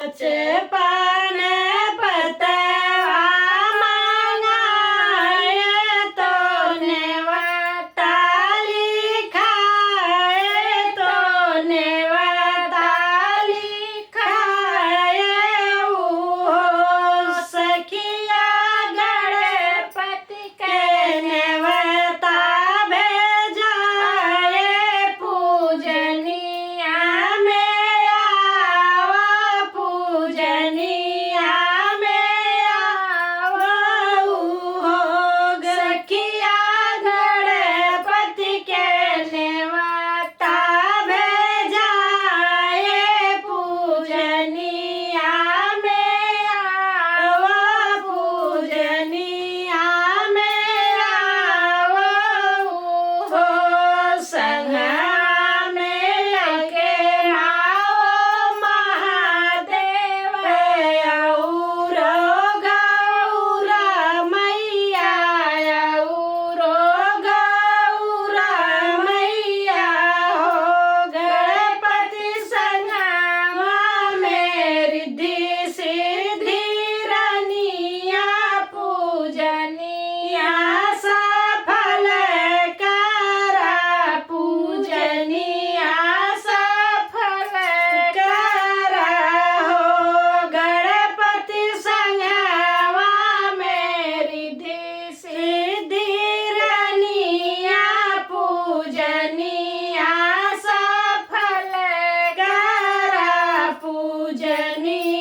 बचपन पतवा मंगाए तो नेवता लिखाए तो नेवता लिखाए हो सखिया गणपति के नेवता भेजाए पूजनिया में आवा पूजनिया में आवा हो सखिया गणपति के नेवता भेजाए पूजनिया में आवा पूजनिया में आवा हो संघा में लगे माओ महादेव औरो गौरा मैया औरो गौरा मैया हो गणपति संगमा में रिद्धि सिद्धि रनिया पूजनिया सफल करा पूजनिया सफल करा हो गणपति संगमा में रिद्धि सिद्धि रनिया पूजनिया सफल करा पूजनिया